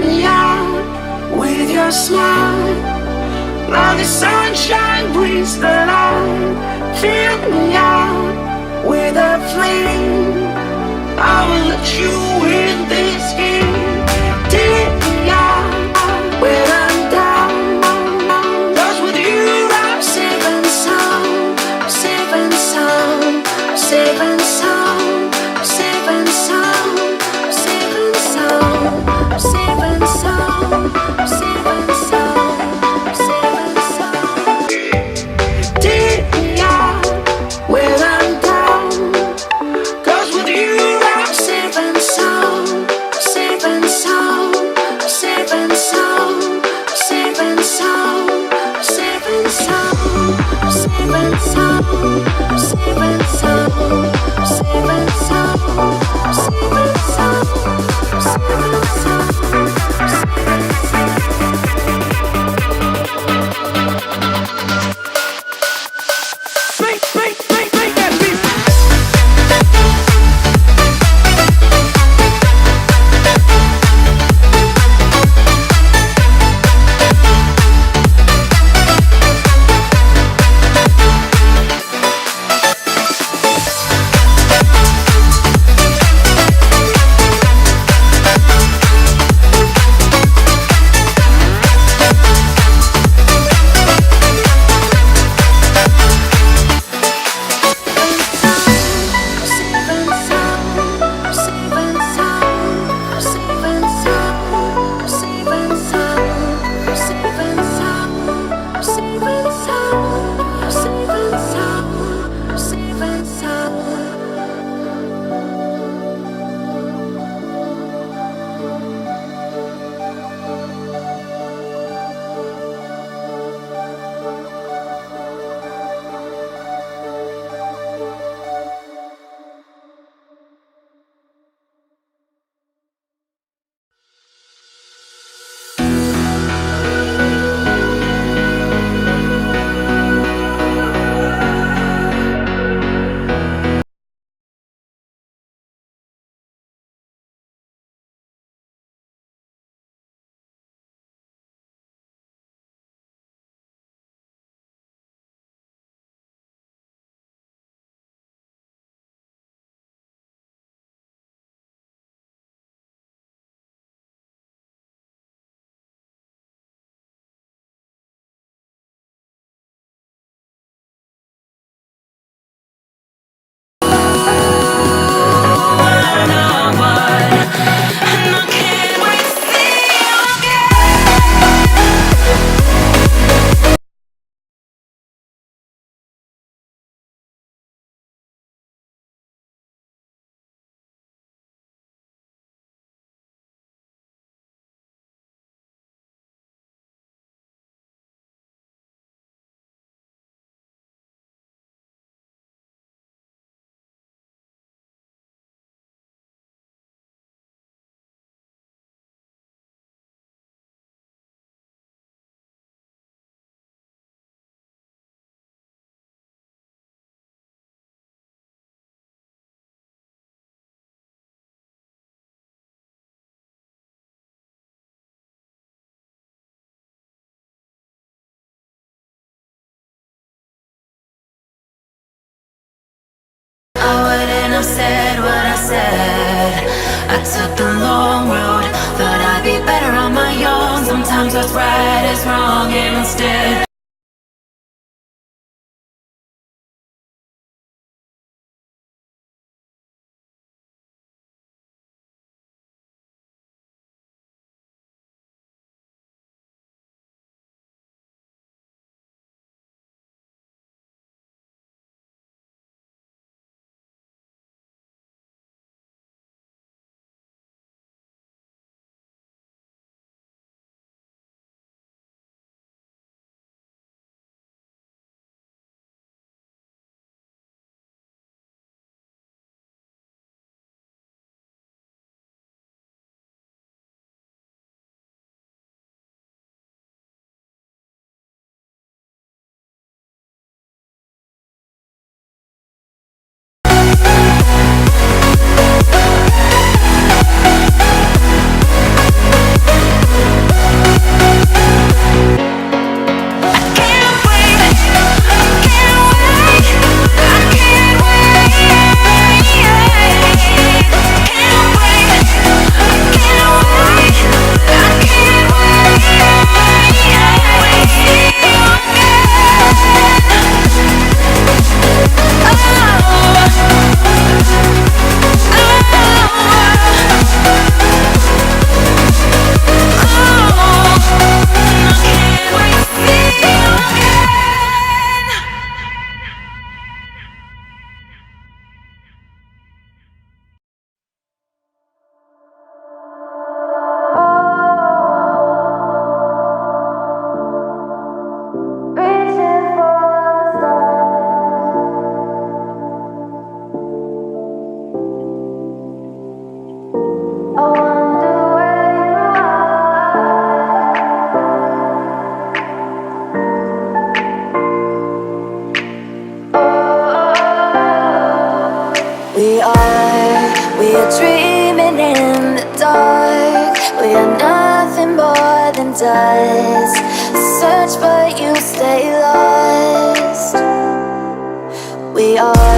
me out with your smile. Now the sunshine brings the light. Fill me out with a flame. I will let you in this game. Take me out when I'm down. 'Cause with you I'm safe and sound. I'm safe and sound. I'm safe and sound. I'm safe and sound. I'm safe and sound. I'm safe and sound. I'm safe and sound. I'm safe and sound. Take me out when I'm down. 'Cause with you I'm safe and sound. I'm safe and sound. I'm safe and sound. I'm safe and sound. I'm safe and sound. I'm safe and sound. I'm safe and sound. I'm safe and sound. I'm safe and sound. I'm safe and sound. Make that beat. Said what I said. I took the long road, thought I'd be better on my own. Sometimes what's right is wrong, and instead We are dreaming in the dark. We are nothing more than dust. Search but you stay lost. We are